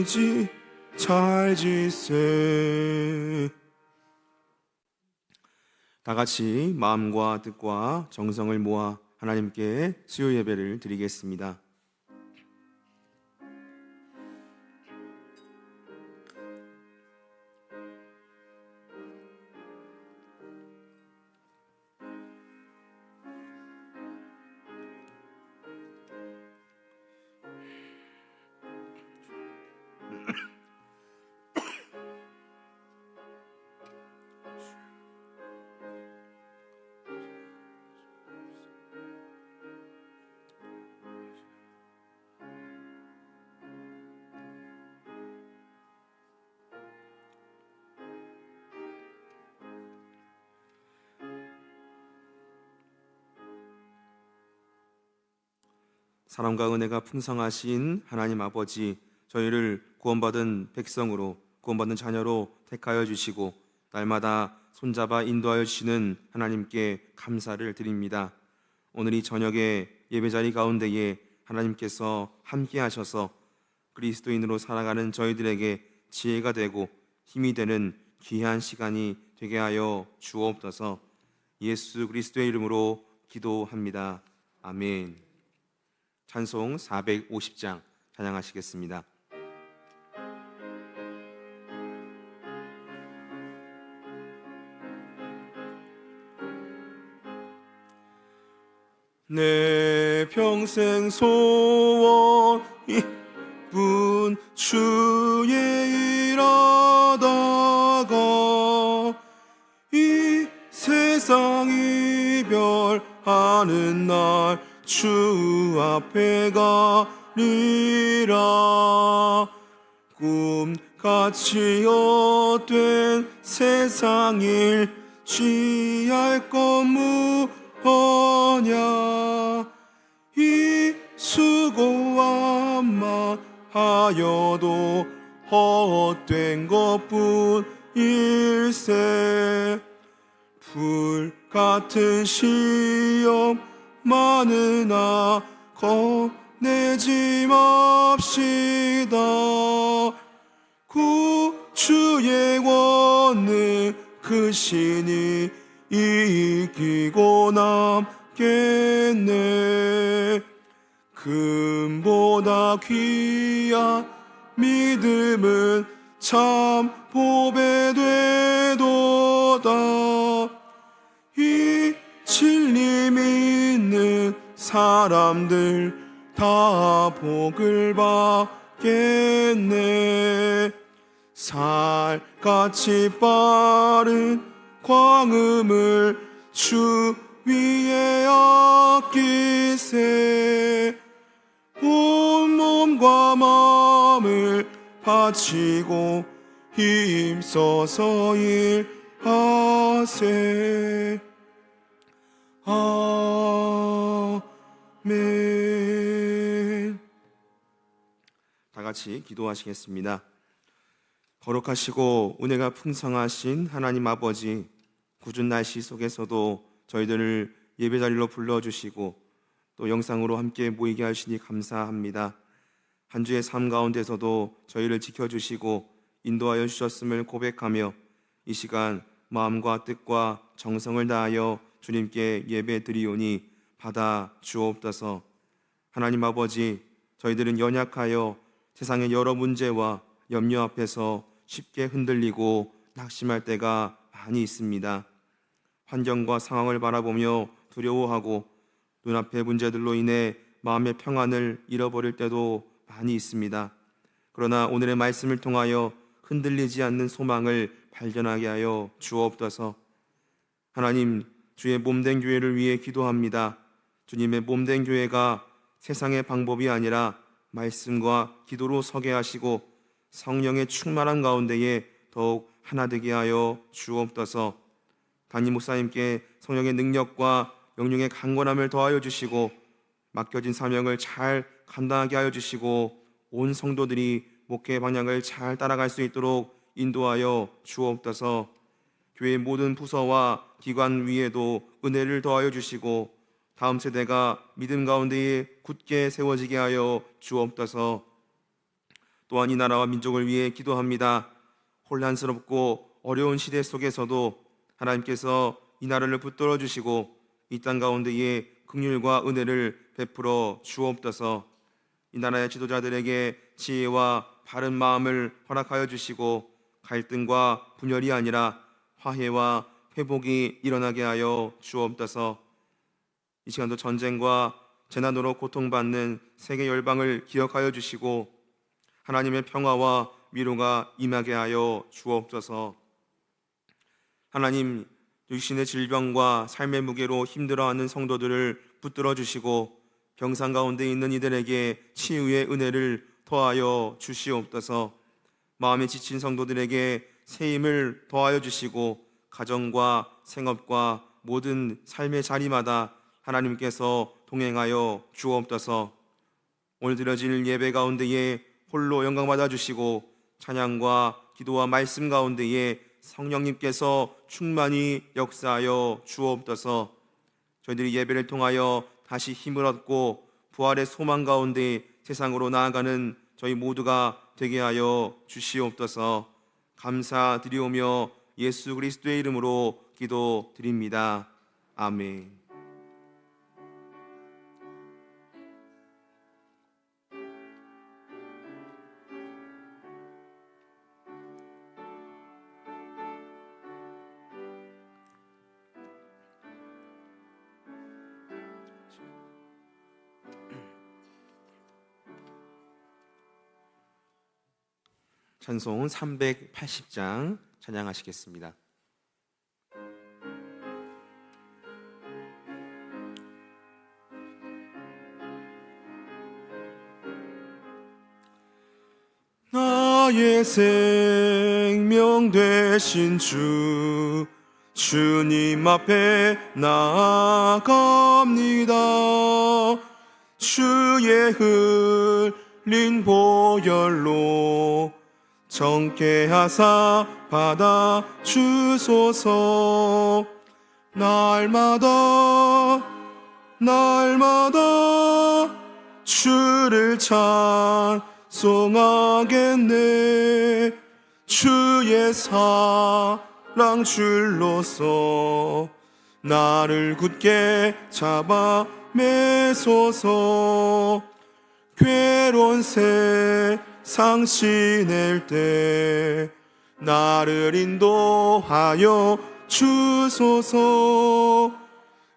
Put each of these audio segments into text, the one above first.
의지 잘 지세. 다 같이 마음과 뜻과 정성을 모아 하나님께 수요 예배를 드리겠습니다. 사랑과 은혜가 풍성하신 하나님 아버지, 저희를 구원받은 백성으로, 구원받은 자녀로 택하여 주시고 날마다 손잡아 인도하여 주시는 하나님께 감사를 드립니다. 오늘 이 저녁에 예배자리 가운데에 하나님께서 함께 하셔서 그리스도인으로 살아가는 저희들에게 지혜가 되고 힘이 되는 귀한 시간이 되게 하여 주옵소서. 예수 그리스도의 이름으로 기도합니다. 아멘. 찬송 450장 찬양하시겠습니다. 내 평생 소원이 분 주의 일하다가 이 세상 이별하는 날 주 앞에 가리라. 꿈같이 헛된 세상 일 취할 것 무엇냐. 이 수고함만 하여도 헛된 것뿐일세. 불같은 시험 많으나 겁내지 맙시다. 구주의 권능 크시니 이기고 남겠네. 금보다 귀한 믿음은 참 보배 되도다. 이 진리 믿는 사람들 다 복을 받겠네. 살같이 빠른 광음을 주 위에 아끼세. 온 몸과 마음을 바치고 힘써서 일하세. 아멘. 다 같이 기도하시겠습니다. 거룩하시고 은혜가 풍성하신 하나님 아버지, 궂은 날씨 속에서도 저희들을 예배자리로 불러주시고 또 영상으로 함께 모이게 하시니 감사합니다. 한 주의 삶 가운데서도 저희를 지켜주시고 인도하여 주셨음을 고백하며 이 시간 마음과 뜻과 정성을 다하여 주님께 예배 드리오니 받아 주옵소서. 하나님 아버지, 저희들은 연약하여 세상의 여러 문제와 염려 앞에서 쉽게 흔들리고 낙심할 때가 많이 있습니다. 환경과 상황을 바라보며 두려워하고 눈앞의 문제들로 인해 마음의 평안을 잃어버릴 때도 많이 있습니다. 그러나 오늘의 말씀을 통하여 흔들리지 않는 소망을 발견하게 하여 주옵소서. 하나님, 주의 몸된 교회를 위해 기도합니다. 주님의 몸된 교회가 세상의 방법이 아니라 말씀과 기도로 서게 하시고 성령의 충만한 가운데에 더욱 하나 되게 하여 주옵소서. 담임 목사님께 성령의 능력과 영령의 강건함을 더하여 주시고 맡겨진 사명을 잘 감당하게 하여 주시고 온 성도들이 목회의 방향을 잘 따라갈 수 있도록 인도하여 주옵소서. 교회의 모든 부서와 기관 위에도 은혜를 더하여 주시고 다음 세대가 믿음 가운데에 굳게 세워지게 하여 주옵소서. 또한 이 나라와 민족을 위해 기도합니다. 혼란스럽고 어려운 시대 속에서도 하나님께서 이 나라를 붙들어 주시고 이 땅 가운데에 긍휼과 은혜를 베풀어 주옵소서. 이 나라의 지도자들에게 지혜와 바른 마음을 허락하여 주시고 갈등과 분열이 아니라 화해와 회복이 일어나게 하여 주옵소서. 이 시간도 전쟁과 재난으로 고통받는 세계 열방을 기억하여 주시고 하나님의 평화와 위로가 임하게 하여 주옵소서. 하나님, 육신의 질병과 삶의 무게로 힘들어하는 성도들을 붙들어 주시고 병상 가운데 있는 이들에게 치유의 은혜를 더하여 주시옵소서. 마음에 지친 성도들에게 새 힘을 더하여 주시고 가정과 생업과 모든 삶의 자리마다 하나님께서 동행하여 주옵소서. 오늘 드려질 예배 가운데에 홀로 영광받아 주시고 찬양과 기도와 말씀 가운데에 성령님께서 충만히 역사하여 주옵소서. 저희들이 예배를 통하여 다시 힘을 얻고 부활의 소망 가운데 세상으로 나아가는 저희 모두가 되게 하여 주시옵소서. 감사드리오며 예수 그리스도의 이름으로 기도드립니다. 아멘. 찬송 380장 찬양하시겠습니다. 나의 생명 되신 주, 주님 앞에 나아갑니다. 주의 흘린 보혈로 정케하사 받아 주소서. 날마다 주를 찬송하겠네. 주의 사랑 줄로서 나를 굳게 잡아 매소서. 괴로운 세상 지낼 때 나를 인도하여 주소서.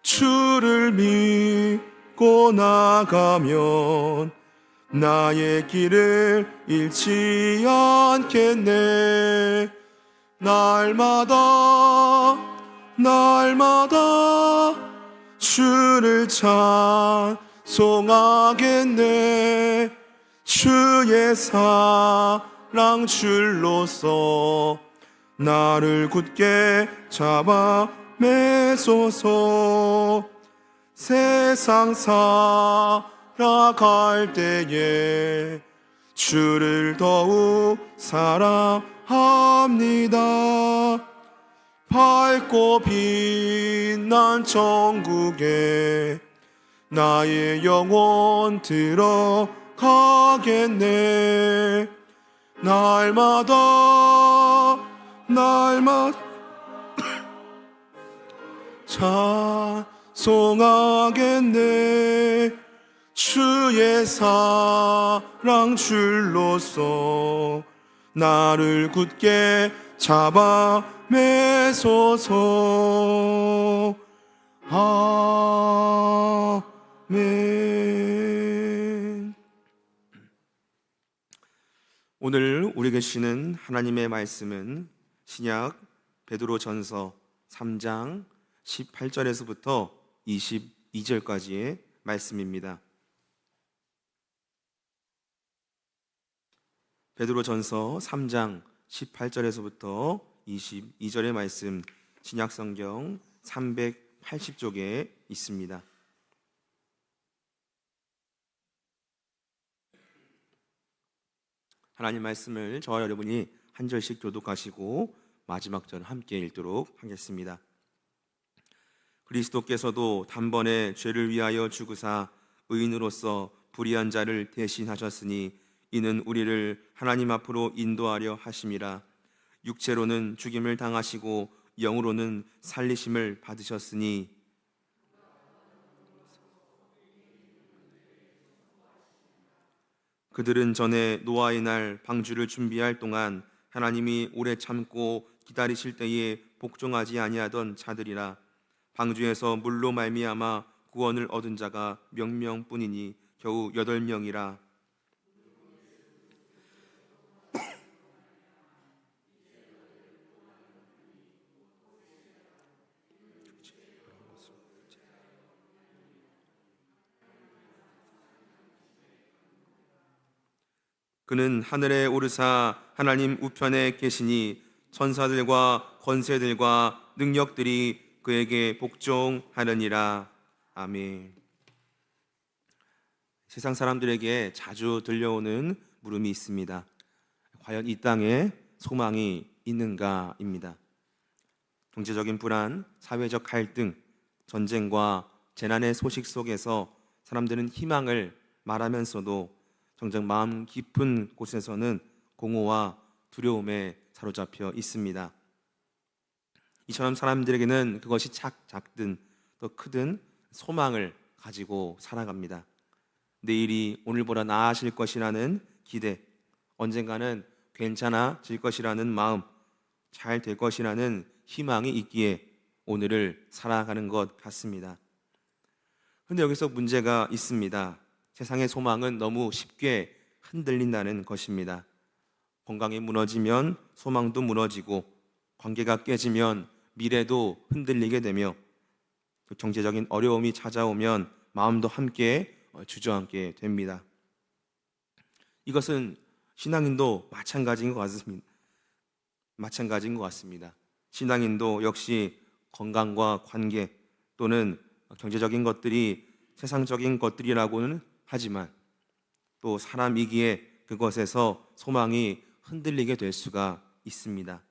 주를 믿고 나가면 나의 길을 잃지 않겠네. 날마다 주를 찬송하겠네. 주의 사랑 줄로서 나를 굳게 잡아 매소서. 세상 살아갈 때에 주를 더욱 사랑합니다. 밝고 빛난 천국에 나의 영혼 들어가겠네. 날마다 찬송하겠네. 주의 사랑 줄로서 나를 굳게 잡아 매소서. 아멘. 오늘 우리 계시는 하나님의 말씀은 신약 베드로전서 3장 18절에서부터 22절까지의 말씀입니다. 베드로전서 3장 18절에서부터 22절의 말씀, 신약성경 380쪽에 있습니다. 하나님 말씀을 저와 여러분이 한 절씩 교독하시고 마지막 절 함께 읽도록 하겠습니다. 그리스도께서도 단번에 죄를 위하여 죽으사 의인으로서 불의한 자를 대신하셨으니 이는 우리를 하나님 앞으로 인도하려 하심이라. 육체로는 죽임을 당하시고 영으로는 살리심을 받으셨으니 그들은 전에 노아의 날 방주를 준비할 동안 하나님이 오래 참고 기다리실 때에 복종하지 아니하던 자들이라. 방주에서 물로 말미암아 구원을 얻은 자가 몇 명뿐이니 겨우 8명이라. 그는 하늘에 오르사 하나님 우편에 계시니 천사들과 권세들과 능력들이 그에게 복종하느니라. 아멘. 세상 사람들에게 자주 들려오는 물음이 있습니다. 과연 이 땅에 소망이 있는가입니다. 경제적인 불안, 사회적 갈등, 전쟁과 재난의 소식 속에서 사람들은 희망을 말하면서도 정작 마음 깊은 곳에서는 공허와 두려움에 사로잡혀 있습니다. 이처럼 사람들에게는 그것이 작든 또 크든 소망을 가지고 살아갑니다. 내일이 오늘보다 나아질 것이라는 기대, 언젠가는 괜찮아질 것이라는 마음, 잘 될 것이라는 희망이 있기에 오늘을 살아가는 것 같습니다. 그런데 여기서 문제가 있습니다. 세상의 소망은 너무 쉽게 흔들린다는 것입니다. 건강이 무너지면 소망도 무너지고, 관계가 깨지면 미래도 흔들리게 되며, 경제적인 어려움이 찾아오면 마음도 함께 주저앉게 됩니다. 이것은 신앙인도 마찬가지인 것 같습니다. 신앙인도 역시 건강과 관계 또는 경제적인 것들이 세상적인 것들이라고는 하지만 또 사람이기에 그것에서 소망이 흔들리게 될 수가 있습니다.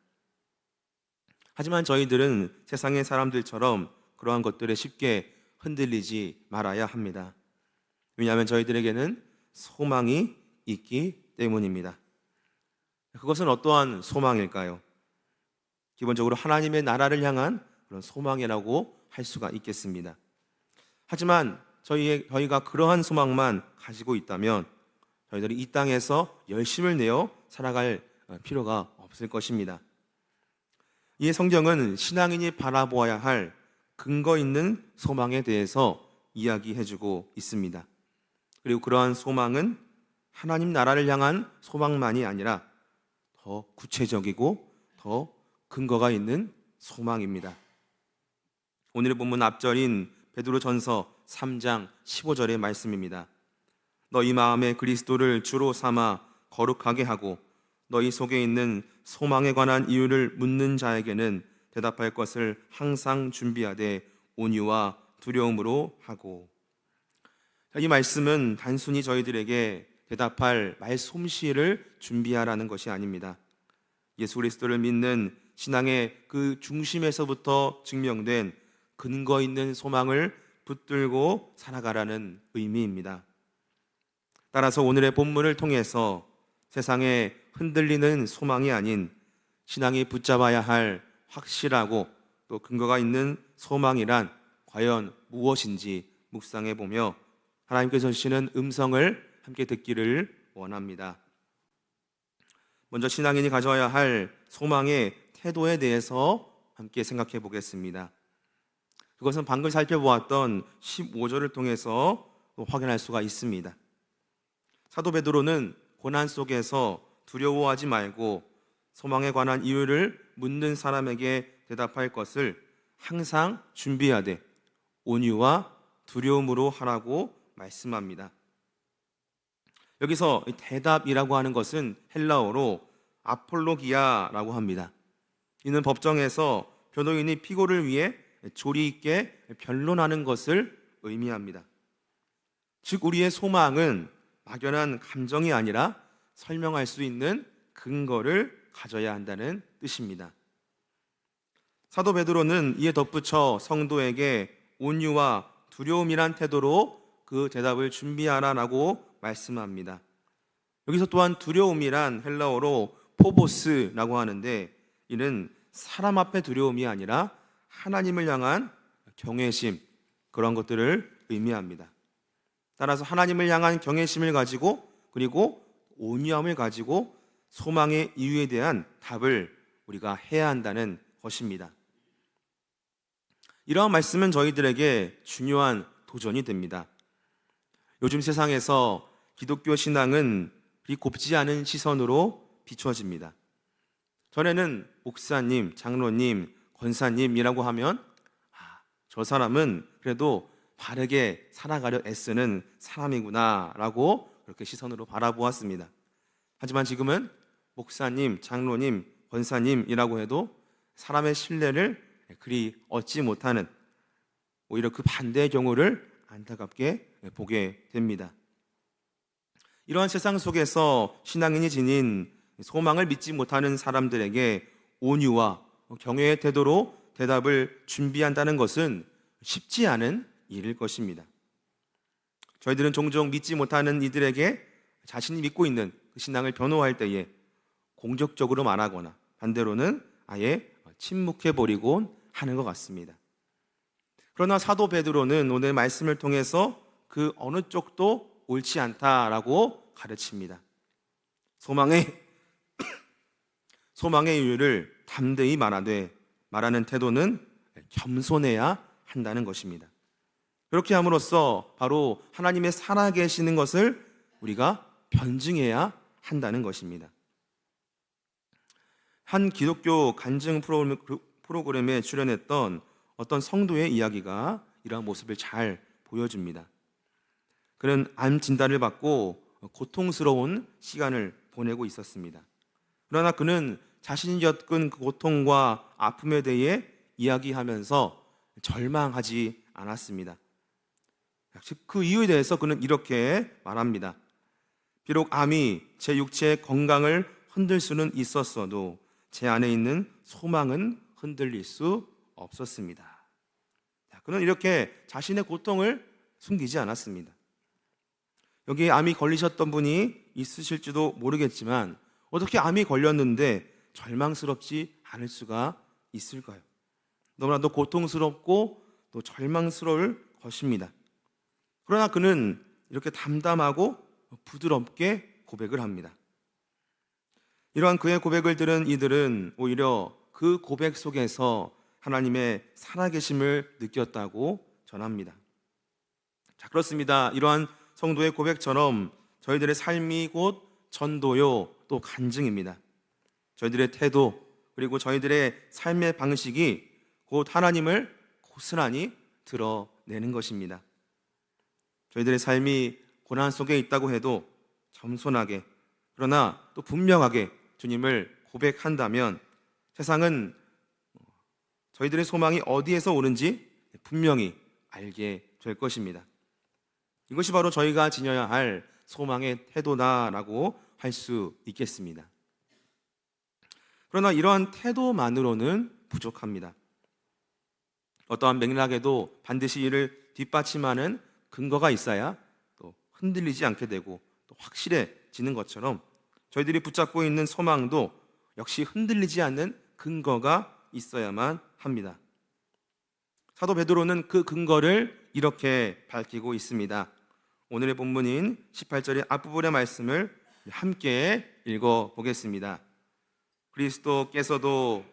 하지만 저희들은 세상의 사람들처럼 그러한 것들에 쉽게 흔들리지 말아야 합니다. 왜냐하면 저희들에게는 소망이 있기 때문입니다. 그것은 어떠한 소망일까요? 기본적으로 하나님의 나라를 향한 그런 소망이라고 할 수가 있겠습니다. 하지만 저희가 그러한 소망만 가지고 있다면 저희들이 이 땅에서 열심을 내어 살아갈 필요가 없을 것입니다. 이 성경은 신앙인이 바라보아야 할 근거 있는 소망에 대해서 이야기해주고 있습니다. 그리고 그러한 소망은 하나님 나라를 향한 소망만이 아니라 더 구체적이고 더 근거가 있는 소망입니다. 오늘의 본문 앞절인 베드로전서 3장 15절의 말씀입니다. 너희 마음에 그리스도를 주로 삼아 거룩하게 하고 너희 속에 있는 소망에 관한 이유를 묻는 자에게는 대답할 것을 항상 준비하되 온유와 두려움으로 하고. 이 말씀은 단순히 저희들에게 대답할 말솜씨를 준비하라는 것이 아닙니다. 예수 그리스도를 믿는 신앙의 그 중심에서부터 증명된 근거 있는 소망을 붙들고 살아가라는 의미입니다. 따라서 오늘의 본문을 통해서 세상에 흔들리는 소망이 아닌 신앙이 붙잡아야 할 확실하고 또 근거가 있는 소망이란 과연 무엇인지 묵상해 보며 하나님께서 주시는 음성을 함께 듣기를 원합니다. 먼저 신앙인이 가져야 할 소망의 태도에 대해서 함께 생각해 보겠습니다. 그것은 방금 살펴보았던 15절을 통해서 확인할 수가 있습니다. 사도 베드로는 고난 속에서 두려워하지 말고 소망에 관한 이유를 묻는 사람에게 대답할 것을 항상 준비하되 온유와 두려움으로 하라고 말씀합니다. 여기서 대답이라고 하는 것은 헬라어로 아폴로기아라고 합니다. 이는 법정에서 변호인이 피고를 위해 조리 있게 변론하는 것을 의미합니다. 즉 우리의 소망은 막연한 감정이 아니라 설명할 수 있는 근거를 가져야 한다는 뜻입니다. 사도 베드로는 이에 덧붙여 성도에게 온유와 두려움이란 태도로 그 대답을 준비하라라고 말씀합니다. 여기서 또한 두려움이란 헬라어로 포보스라고 하는데, 이는 사람 앞에 두려움이 아니라 하나님을 향한 경외심, 그런 것들을 의미합니다. 따라서 하나님을 향한 경외심을 가지고, 그리고 온유함을 가지고 소망의 이유에 대한 답을 우리가 해야 한다는 것입니다. 이러한 말씀은 저희들에게 중요한 도전이 됩니다. 요즘 세상에서 기독교 신앙은 그리 곱지 않은 시선으로 비춰집니다. 전에는 목사님, 장로님, 권사님이라고 하면 저 사람은 그래도 바르게 살아가려 애쓰는 사람이구나 라고 그렇게 시선으로 바라보았습니다. 하지만 지금은 목사님, 장로님, 권사님이라고 해도 사람의 신뢰를 그리 얻지 못하는, 오히려 그 반대의 경우를 안타깝게 보게 됩니다. 이러한 세상 속에서 신앙인이 지닌 소망을 믿지 못하는 사람들에게 온유와 경외의 태도로 대답을 준비한다는 것은 쉽지 않은 일일 것입니다. 저희들은 종종 믿지 못하는 이들에게 자신이 믿고 있는 그 신앙을 변호할 때에 공격적으로 말하거나 반대로는 아예 침묵해버리곤 하는 것 같습니다. 그러나 사도 베드로는 오늘 말씀을 통해서 그 어느 쪽도 옳지 않다라고 가르칩니다. 소망의 이유를 담대히 말하되, 말하는 태도는 겸손해야 한다는 것입니다. 그렇게 함으로써 바로 하나님의 살아계시는 것을 우리가 변증해야 한다는 것입니다. 한 기독교 간증 프로그램에 출연했던 어떤 성도의 이야기가 이러한 모습을 잘 보여줍니다. 그는 암 진단을 받고 고통스러운 시간을 보내고 있었습니다. 그러나 그는 자신이 겪은 그 고통과 아픔에 대해 이야기하면서 절망하지 않았습니다. 그 이유에 대해서 그는 이렇게 말합니다. 비록 암이 제 육체의 건강을 흔들 수는 있었어도 제 안에 있는 소망은 흔들릴 수 없었습니다. 그는 이렇게 자신의 고통을 숨기지 않았습니다. 여기에 암이 걸리셨던 분이 있으실지도 모르겠지만 어떻게 암이 걸렸는데 절망스럽지 않을 수가 있을까요? 너무나도 고통스럽고 또 절망스러울 것입니다. 그러나 그는 이렇게 담담하고 부드럽게 고백을 합니다. 이러한 그의 고백을 들은 이들은 오히려 그 고백 속에서 하나님의 살아계심을 느꼈다고 전합니다. 자, 그렇습니다. 이러한 성도의 고백처럼 저희들의 삶이 곧 전도요 또 간증입니다. 저희들의 태도 그리고 저희들의 삶의 방식이 곧 하나님을 고스란히 드러내는 것입니다. 저희들의 삶이 고난 속에 있다고 해도 겸손하게, 그러나 또 분명하게 주님을 고백한다면 세상은 저희들의 소망이 어디에서 오는지 분명히 알게 될 것입니다. 이것이 바로 저희가 지녀야 할 소망의 태도다라고 할 수 있겠습니다. 그러나 이러한 태도만으로는 부족합니다. 어떠한 맥락에도 반드시 이를 뒷받침하는 근거가 있어야 또 흔들리지 않게 되고 또 확실해지는 것처럼 저희들이 붙잡고 있는 소망도 역시 흔들리지 않는 근거가 있어야만 합니다. 사도 베드로는 그 근거를 이렇게 밝히고 있습니다. 오늘의 본문인 18절의 앞부분의 말씀을 함께 읽어보겠습니다. 그리스도께서도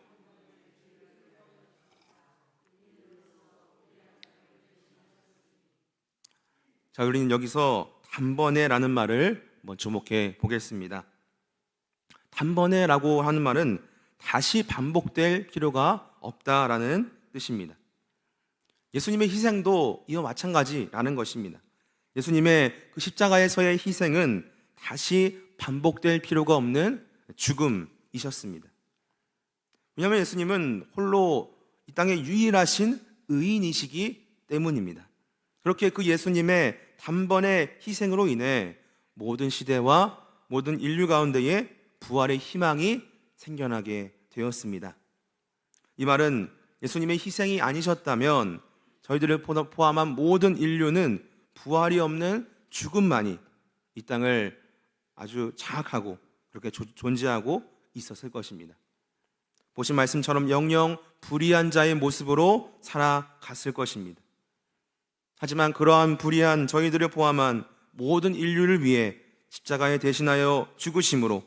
자, 우리는 여기서 단번에라는 말을 한번 주목해 보겠습니다. 단번에라고 하는 말은 다시 반복될 필요가 없다라는 뜻입니다. 예수님의 희생도 이와 마찬가지라는 것입니다. 예수님의 그 십자가에서의 희생은 다시 반복될 필요가 없는 죽음이셨습니다. 왜냐하면 예수님은 홀로 이 땅의 유일하신 의인이시기 때문입니다. 그렇게 그 예수님의 단번의 희생으로 인해 모든 시대와 모든 인류 가운데에 부활의 희망이 생겨나게 되었습니다. 이 말은 예수님의 희생이 아니셨다면 저희들을 포함한 모든 인류는 부활이 없는 죽음만이 이 땅을 아주 장악하고 그렇게 존재하고 있었을 것입니다. 보신 말씀처럼 영영 불의한 자의 모습으로 살아갔을 것입니다. 하지만 그러한 불의한 저희들을 포함한 모든 인류를 위해 십자가에 대신하여 죽으심으로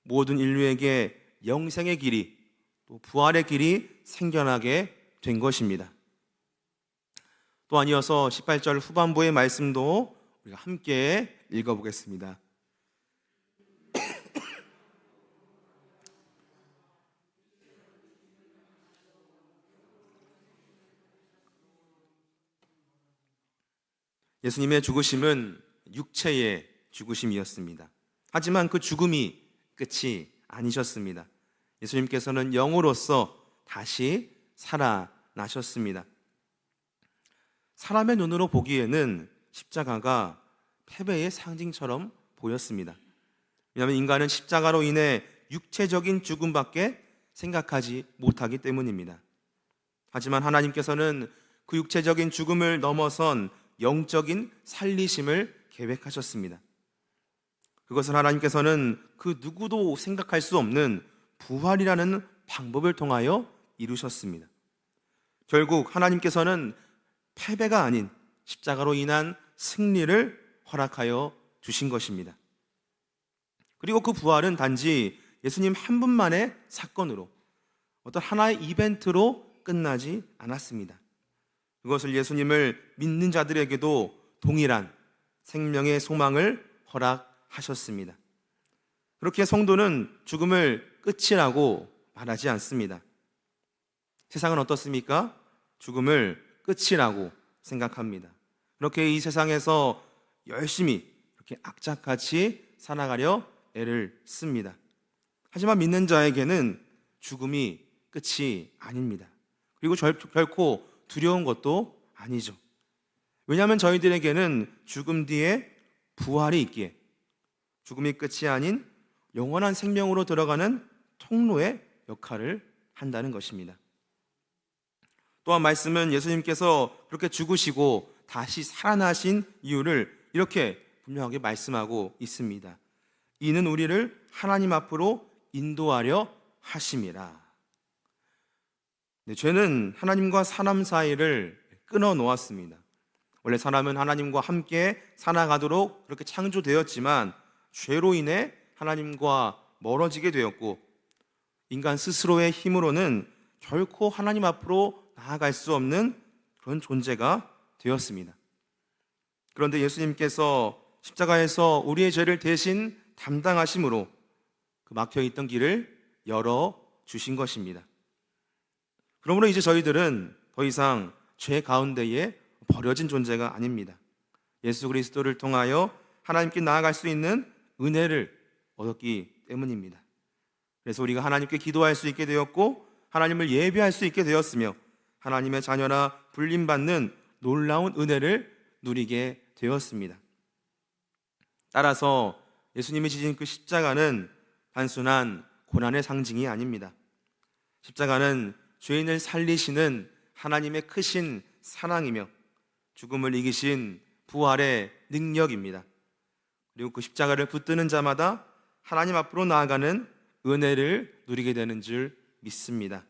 모든 인류에게 영생의 길이, 또 부활의 길이 생겨나게 된 것입니다. 또한 이어서 18절 후반부의 말씀도 우리가 함께 읽어보겠습니다. 예수님의 죽으심은 육체의 죽으심이었습니다. 하지만 그 죽음이 끝이 아니셨습니다. 예수님께서는 영으로서 다시 살아나셨습니다. 사람의 눈으로 보기에는 십자가가 패배의 상징처럼 보였습니다. 왜냐하면 인간은 십자가로 인해 육체적인 죽음밖에 생각하지 못하기 때문입니다. 하지만 하나님께서는 그 육체적인 죽음을 넘어선 영적인 살리심을 계획하셨습니다. 그것을 하나님께서는 그 누구도 생각할 수 없는 부활이라는 방법을 통하여 이루셨습니다. 결국 하나님께서는 패배가 아닌 십자가로 인한 승리를 허락하여 주신 것입니다. 그리고 그 부활은 단지 예수님 한 분만의 사건으로, 어떤 하나의 이벤트로 끝나지 않았습니다. 그것을 예수님을 믿는 자들에게도 동일한 생명의 소망을 허락하셨습니다. 그렇게 성도는 죽음을 끝이라고 말하지 않습니다. 세상은 어떻습니까? 죽음을 끝이라고 생각합니다. 그렇게 이 세상에서 열심히 이렇게 악착같이 살아가려 애를 씁니다. 하지만 믿는 자에게는 죽음이 끝이 아닙니다. 그리고 결코 두려운 것도 아니죠. 왜냐하면 저희들에게는 죽음 뒤에 부활이 있기에 죽음이 끝이 아닌 영원한 생명으로 들어가는 통로의 역할을 한다는 것입니다. 또한 말씀은 예수님께서 그렇게 죽으시고 다시 살아나신 이유를 이렇게 분명하게 말씀하고 있습니다. 이는 우리를 하나님 앞으로 인도하려 하심이라. 죄는 하나님과 사람 사이를 끊어 놓았습니다. 원래 사람은 하나님과 함께 살아가도록 그렇게 창조되었지만 죄로 인해 하나님과 멀어지게 되었고, 인간 스스로의 힘으로는 결코 하나님 앞으로 나아갈 수 없는 그런 존재가 되었습니다. 그런데 예수님께서 십자가에서 우리의 죄를 대신 담당하심으로 그 막혀있던 길을 열어주신 것입니다. 그러므로 이제 저희들은 더 이상 죄 가운데에 버려진 존재가 아닙니다. 예수 그리스도를 통하여 하나님께 나아갈 수 있는 은혜를 얻었기 때문입니다. 그래서 우리가 하나님께 기도할 수 있게 되었고, 하나님을 예배할 수 있게 되었으며, 하나님의 자녀라 불림받는 놀라운 은혜를 누리게 되었습니다. 따라서 예수님이 지신 그 십자가는 단순한 고난의 상징이 아닙니다. 십자가는 죄인을 살리시는 하나님의 크신 사랑이며 죽음을 이기신 부활의 능력입니다. 그리고 그 십자가를 붙드는 자마다 하나님 앞으로 나아가는 은혜를 누리게 되는 줄 믿습니다.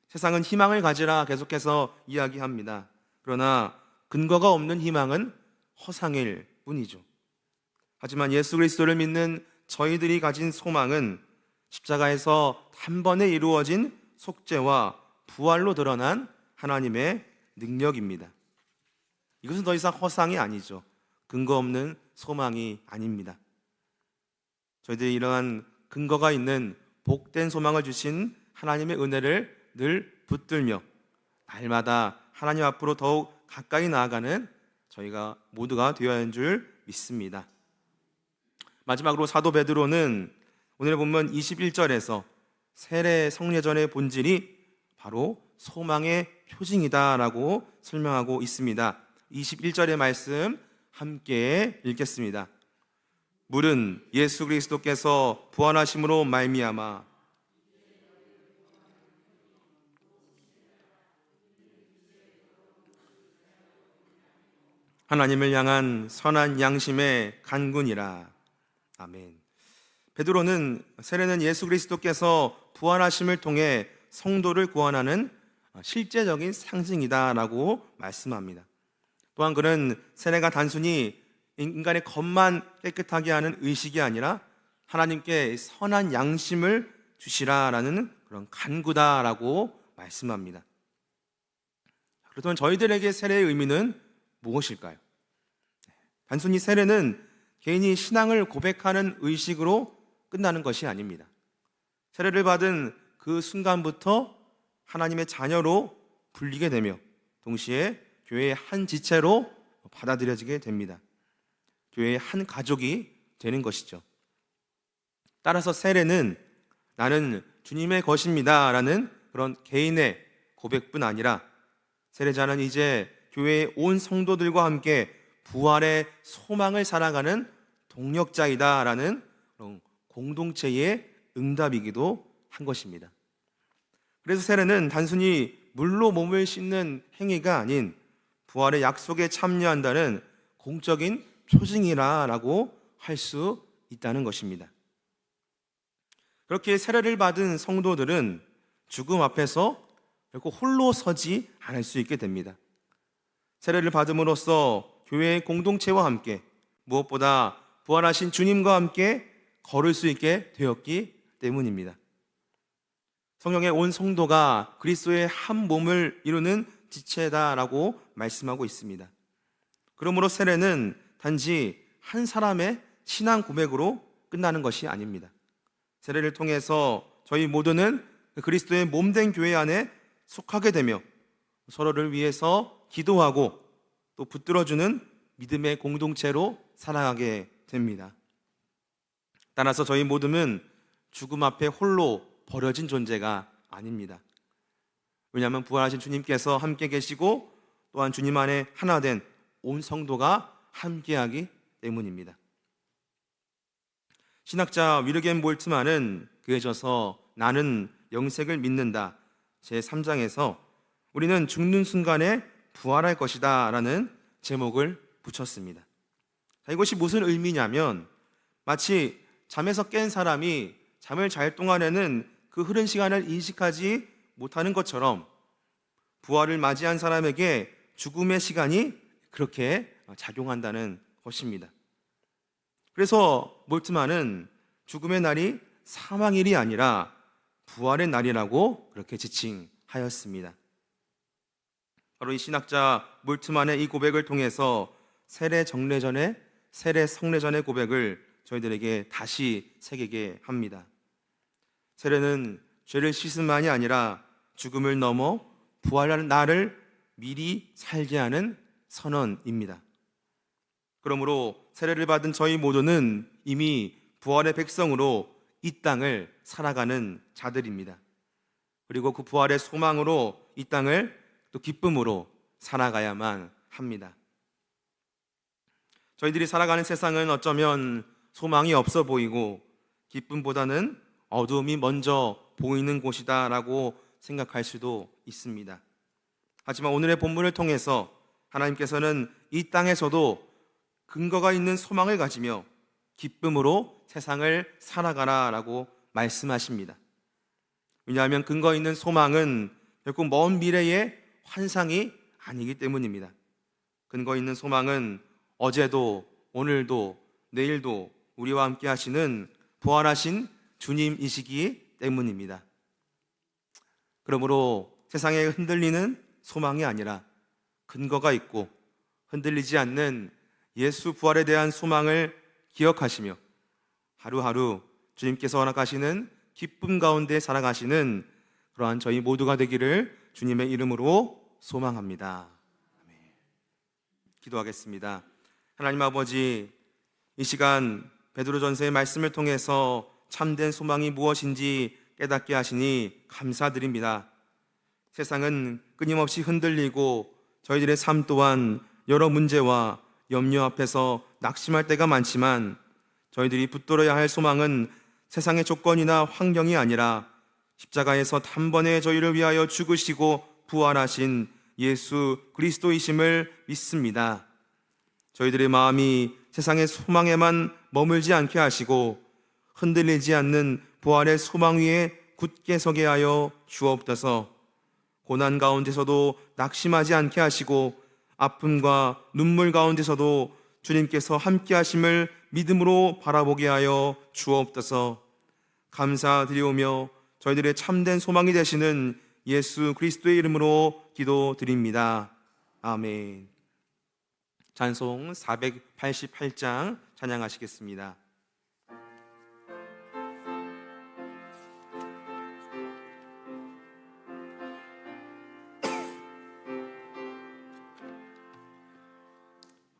세상은 희망을 가지라 계속해서 이야기합니다. 그러나 근거가 없는 희망은 허상일 뿐이죠. 하지만 예수 그리스도를 믿는 저희들이 가진 소망은 십자가에서 단번에 이루어진 속죄와 부활로 드러난 하나님의 능력입니다. 이것은 더 이상 허상이 아니죠. 근거 없는 소망이 아닙니다. 저희들이 이러한 근거가 있는 복된 소망을 주신 하나님의 은혜를 늘 붙들며 날마다 하나님 앞으로 더욱 가까이 나아가는 저희가 모두가 되어야 하는 줄 믿습니다. 마지막으로 사도 베드로는 오늘 본문 21절에서 세례 성례전의 본질이 바로 소망의 표징이다라고 설명하고 있습니다. 21절의 말씀 함께 읽겠습니다. 물은 예수 그리스도께서 부활하심으로 말미암아 하나님을 향한 선한 양심의 간군이라. 아멘. 베드로는 세례는 예수 그리스도께서 부활하심을 통해 성도를 구원하는 실제적인 상징이다라고 말씀합니다. 또한 그는 세례가 단순히 인간의 겉만 깨끗하게 하는 의식이 아니라 하나님께 선한 양심을 주시라라는 그런 간구다라고 말씀합니다. 그렇다면 저희들에게 세례의 의미는 무엇일까요? 단순히 세례는 개인이 신앙을 고백하는 의식으로 끝나는 것이 아닙니다. 세례를 받은 그 순간부터 하나님의 자녀로 불리게 되며 동시에 교회의 한 지체로 받아들여지게 됩니다. 교회의 한 가족이 되는 것이죠. 따라서 세례는 나는 주님의 것입니다 라는 그런 개인의 고백뿐 아니라 세례자는 이제 교회의 온 성도들과 함께 부활의 소망을 살아가는 동력자이다 라는 그런 공동체의 응답이기도 한 것입니다. 그래서 세례는 단순히 물로 몸을 씻는 행위가 아닌 부활의 약속에 참여한다는 공적인 표징이라고 할 수 있다는 것입니다. 그렇게 세례를 받은 성도들은 죽음 앞에서 결코 홀로 서지 않을 수 있게 됩니다. 세례를 받음으로써 교회의 공동체와 함께 무엇보다 부활하신 주님과 함께 걸을 수 있게 되었기 때문입니다. 성경의 온 성도가 그리스도의 한 몸을 이루는 지체다라고 말씀하고 있습니다. 그러므로 세례는 단지 한 사람의 신앙 고백으로 끝나는 것이 아닙니다. 세례를 통해서 저희 모두는 그리스도의 몸된 교회 안에 속하게 되며 서로를 위해서 기도하고 또 붙들어주는 믿음의 공동체로 살아가게 됩니다. 따라서 저희 모두는 죽음 앞에 홀로 버려진 존재가 아닙니다. 왜냐하면 부활하신 주님께서 함께 계시고 또한 주님 안에 하나 된 온 성도가 함께하기 때문입니다. 신학자 위르겐 볼트만은 그에 져서 나는 영생을 믿는다 제3장에서 우리는 죽는 순간에 부활할 것이다 라는 제목을 붙였습니다. 이것이 무슨 의미냐면 마치 잠에서 깬 사람이 잠을 잘 동안에는 그 흐른 시간을 인식하지 못하는 것처럼 부활을 맞이한 사람에게 죽음의 시간이 그렇게 작용한다는 것입니다. 그래서 몰트만은 죽음의 날이 사망일이 아니라 부활의 날이라고 그렇게 지칭하였습니다. 바로 이 신학자 몰트만의 이 고백을 통해서 세례 정례전의 세례 성례전의 고백을 저희들에게 다시 새기게 합니다. 세례는 죄를 씻음만이 아니라 죽음을 넘어 부활하는 나를 미리 살게 하는 선언입니다. 그러므로 세례를 받은 저희 모두는 이미 부활의 백성으로 이 땅을 살아가는 자들입니다. 그리고 그 부활의 소망으로 이 땅을 또 기쁨으로 살아가야만 합니다. 저희들이 살아가는 세상은 어쩌면 소망이 없어 보이고 기쁨보다는 어두움이 먼저 보이는 곳이다라고 생각할 수도 있습니다. 하지만 오늘의 본문을 통해서 하나님께서는 이 땅에서도 근거가 있는 소망을 가지며 기쁨으로 세상을 살아가라라고 말씀하십니다. 왜냐하면 근거 있는 소망은 결국 먼 미래의 환상이 아니기 때문입니다. 근거 있는 소망은 어제도 오늘도 내일도 우리와 함께 하시는 부활하신 주님이시기 때문입니다. 그러므로 세상에 흔들리는 소망이 아니라 근거가 있고 흔들리지 않는 예수 부활에 대한 소망을 기억하시며 하루하루 주님께서 허락하시는 기쁨 가운데 살아가시는 그러한 저희 모두가 되기를 주님의 이름으로 소망합니다. 아멘. 기도하겠습니다. 하나님 아버지, 이 시간 베드로전서의 말씀을 통해서 참된 소망이 무엇인지 깨닫게 하시니 감사드립니다. 세상은 끊임없이 흔들리고 저희들의 삶 또한 여러 문제와 염려 앞에서 낙심할 때가 많지만 저희들이 붙들어야 할 소망은 세상의 조건이나 환경이 아니라 십자가에서 단번에 저희를 위하여 죽으시고 부활하신 예수 그리스도이심을 믿습니다. 저희들의 마음이 세상의 소망에만 머물지 않게 하시고 흔들리지 않는 부활의 소망 위에 굳게 서게 하여 주옵소서. 고난 가운데서도 낙심하지 않게 하시고 아픔과 눈물 가운데서도 주님께서 함께 하심을 믿음으로 바라보게 하여 주옵소서. 감사드리오며 저희들의 참된 소망이 되시는 예수 그리스도의 이름으로 기도드립니다. 아멘. 찬송 488장 찬양하시겠습니다.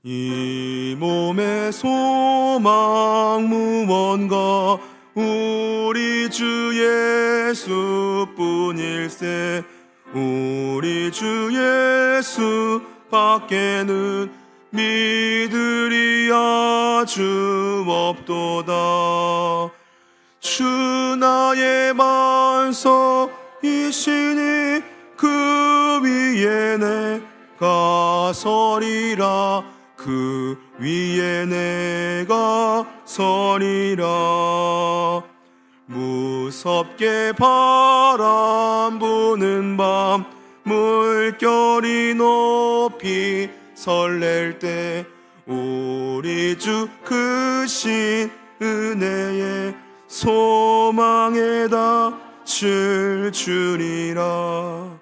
이 몸의 소망 무언가 우리 주 예수뿐일세. 우리 주 예수 밖에는 믿으리 아주 없도다. 주 나의 반석이시니 그 위에 내가 서리라. 그 위에 내가 서리라. 무섭게 바람 부는 밤 물결이 높이 설렐 때 우리 주 크신 은혜에 소망에다 주리라.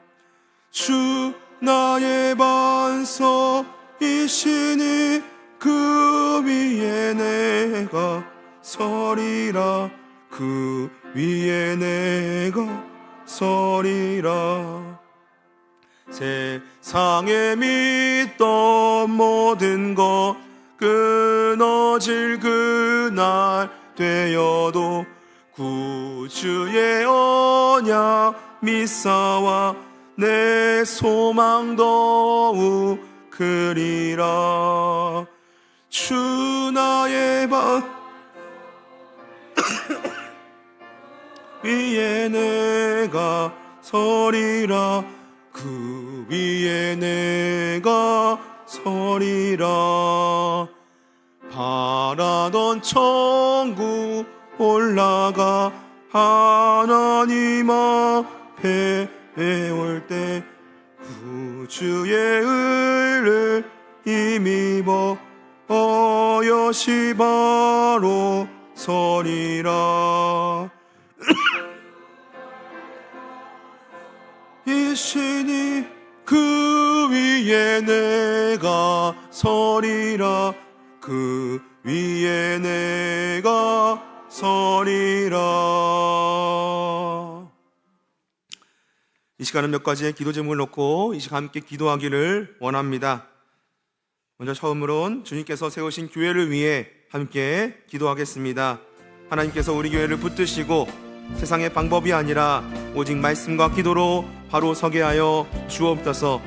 주 나의 반석이시니 그 위에 내가 서리라. 그 위에 내가 서리라. 세상에 믿던 모든 것 끊어질 그날 되어도 구주의 언약 믿사와 내 소망 더욱 크리라. 주 나의 위에 내가 서리라. 그 위에 내가 서리라. 바라던 천국 올라가 하나님 앞에 올 때 구주의 의를 힘입어 어여시 바로 서리라. 이시니 그 위에 내가 서리라. 그 위에 내가 서리라. 이 시간은 몇 가지의 기도 제목을 놓고 이 시간 함께 기도하기를 원합니다. 먼저 처음으로는 주님께서 세우신 교회를 위해 함께 기도하겠습니다. 하나님께서 우리 교회를 붙드시고 세상의 방법이 아니라 오직 말씀과 기도로 바로 서게 하여 주옵소서.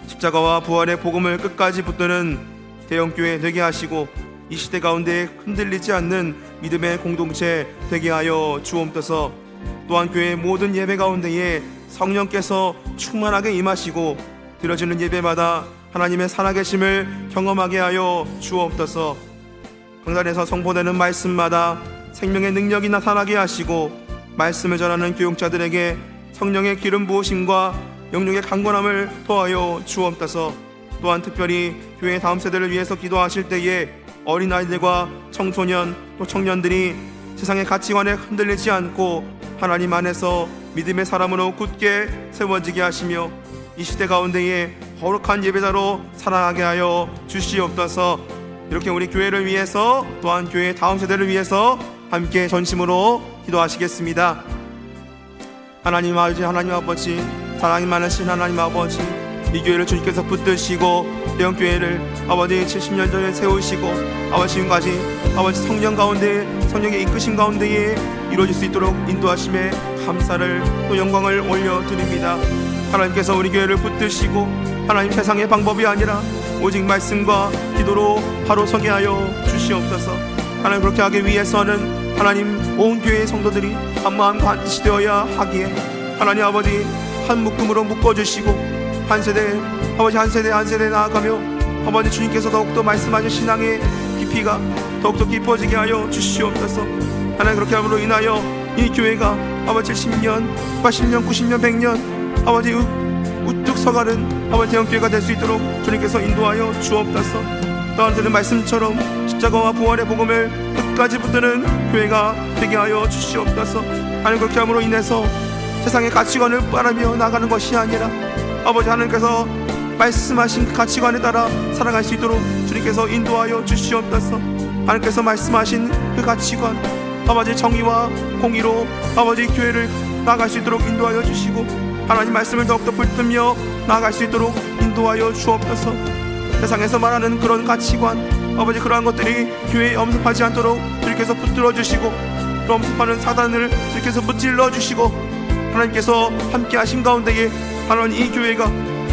십자가와 부활의 복음을 끝까지 붙드는 대형교회 되게 하시고 이 시대 가운데 흔들리지 않는 믿음의 공동체 되게 하여 주옵소서. 또한 교회의 모든 예배 가운데에 성령께서 충만하게 임하시고 드려지는 예배마다 하나님의 살아계심을 경험하게 하여 주옵소서. 강단에서 선포되는 말씀마다 생명의 능력이 나타나게 하시고 말씀을 전하는 교육자들에게 성령의 기름 부으심과 영육의 강건함을 더하여 주옵소서. 또한 특별히 교회 다음 세대를 위해서 기도하실 때에 어린아이들과 청소년 또 청년들이 세상의 가치관에 흔들리지 않고 하나님 안에서 믿음의 사람으로 굳게 세워지게 하시며 이 시대 가운데에 거룩한 예배자로 살아가게 하여 주시옵소서. 이렇게 우리 교회를 위해서 또한 교회 다음 세대를 위해서 함께 전심으로 기도하시겠습니다. 하나님 아버지, 하나님 아버지, 사랑이 많으신 하나님 아버지, 이 교회를 주님께서 붙드시고 대형교회를 아버지 70년 전에 세우시고 아버지 지금까지 아버지 성령 가운데 성령의 이끄심 가운데에 이루어질 수 있도록 인도하심에 감사를 또 영광을 올려드립니다. 하나님께서 우리 교회를 붙드시고 하나님 세상의 방법이 아니라 오직 말씀과 기도로 바로 서게 하여 주시옵소서. 하나님 그렇게 하기 위해서는 하나님 온 교회의 성도들이 한 마음과 한 뜻이 되어야 하기에 하나님 아버지 한 묶음으로 묶어주시고 한 세대 아버지 한 세대 나아가며 아버지 주님께서 더욱더 말씀하신 신앙의 깊이가 더욱더 깊어지게 하여 주시옵소서. 하나님, 그렇게 함으로 인하여 이 교회가 아버지 70년, 80년, 90년, 100년 아버지 우뚝 서가는 아버지 대형교회가 될 수 있도록 주님께서 인도하여 주옵소서. 또한 들은 말씀처럼 십자가와 부활의 복음을 끝까지 붙드는 교회가 되게 하여 주시옵소서. 하나님, 그렇게 함으로 인해서 세상의 가치관을 따르며 나가는 것이 아니라 아버지 하나님께서 말씀하신 그 가치관에 따라 살아갈 수 있도록 주님께서 인도하여 주시옵소서. 하나님께서 말씀하신 그 가치관, 아버지 정의와 공의로 아버지 교회를 나아갈 수 있도록 인도하여 주시고, 하나님 말씀을 더욱더 붙들며 나아갈 수 있도록 인도하여 주옵소서. 세상에서 말하는 그런 가치관, 아버지 그러한 것들이 교회에 엄습하지 않도록 주님께서 붙들어 주시고, 그 엄습하는 사단을 주님께서 무찔러 주시고, 하나님께서 함께 하신 가운데에 하나님 이 교회가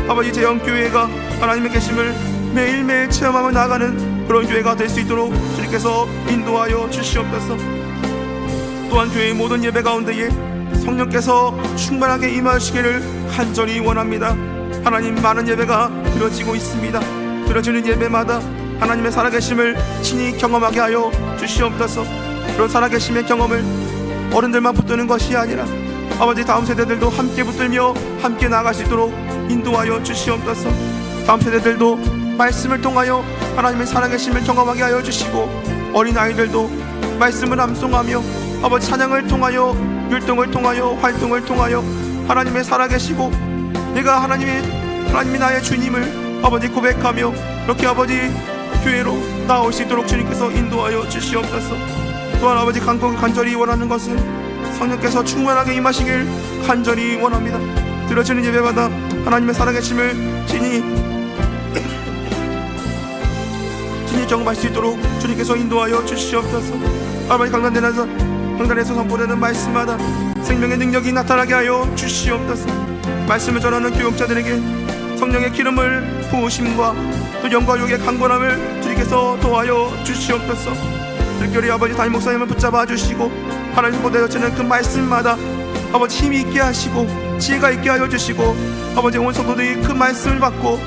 아버지 대형교회가 하나님의 계심을 매일매일 체험하며 나아가는 그런 교회가 될 수 있도록 주님께서 인도하여 주시옵소서. 또한 교회의 모든 예배 가운데에 성령께서 충만하게 임하시기를 간절히 원합니다. 하나님, 많은 예배가 드려지고 있습니다. 드려지는 예배마다 하나님의 살아계심을 친히 경험하게 하여 주시옵소서. 그런 살아계심의 경험을 어른들만 붙드는 것이 아니라 아버지 다음 세대들도 함께 붙들며 함께 나아갈 수 있도록 인도하여 주시옵소서. 다음 세대들도 말씀을 통하여 하나님의 살아계심을 경험하게 하여 주시고, 어린아이들도 말씀을 암송하며 아버지 찬양을 통하여 율동을 통하여 활동을 통하여 하나님의 살아계시고 내가 하나님이 나의 주님을 아버지 고백하며 그렇게 아버지 교회로 나올 수 있도록 주님께서 인도하여 주시옵소서. 또한 아버지 간절히 원하는 것은 성령께서 충만하게 임하시길 간절히 원합니다. 들어지는 예배마다 하나님의 살아계심을 친히 경험할 수 있도록 주님께서 인도하여 주시옵소서. 아버지 강단에서 선포되는 말씀마다 생명의 능력이 나타나게 하여 주시옵소서. 말씀을 전하는 교육자들에게 성령의 기름을 부으심과 또 영과 육의 강건함을 주님께서 도하여 주시옵소서. 특별히 아버지 담임 목사님을 붙잡아 주시고 하나님 보내주시는 그 말씀마다 아버지 힘이 있게 하시고 지혜가 있게 하여 주시고 아버지 온 성도들이 그 말씀을 받고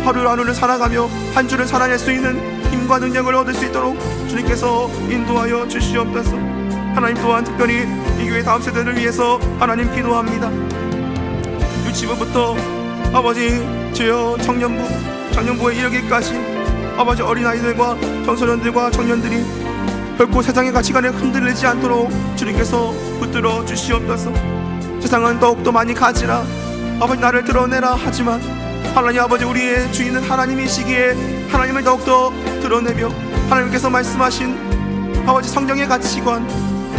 하루하루를 살아가며 한 주를 살아낼 수 있는 힘과 능력을 얻을 수 있도록 주님께서 인도하여 주시옵소서. 하나님, 또한 특별히 이 교회 다음 세대를 위해서 하나님 기도합니다. 유치부부터 아버지 주여 청년부에 이르기까지 아버지 어린아이들과 청소년들과 청년들이 결코 세상의 가치관에 흔들리지 않도록 주님께서 붙들어 주시옵소서. 세상은 더욱더 많이 가지라 아버지 나를 드러내라 하지만 하나님 아버지 우리의 주인은 하나님이시기에 하나님을 더욱더 드러내며 하나님께서 말씀하신 아버지 성경의 가치관,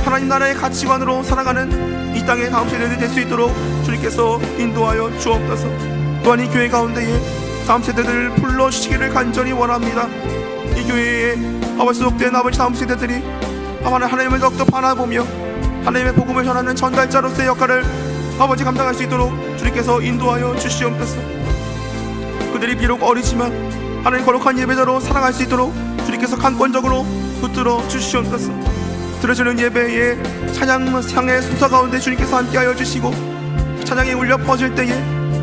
하나님 나라의 가치관으로 살아가는 이 땅의 다음 세대들이 될 수 있도록 주님께서 인도하여 주옵소서. 또한 이 교회 가운데에 다음 세대들을 불러주시기를 간절히 원합니다. 이 교회에 아버지 소속된 아버지 다음 세대들이 하나님을 더욱더 바라보며 하나님의 복음을 전하는 전달자로서의 역할을 아버지 감당할 수 있도록 주님께서 인도하여 주시옵소서. 그들이 비록 어리지만 하나님 거룩한 예배자로 살아갈 수 있도록 주님께서 강권적으로 붙들어 주시옵소서. 들어주는 예배에 찬양향의 수사 가운데 주님께서 함께하여 주시고 찬양이 울려 퍼질 때에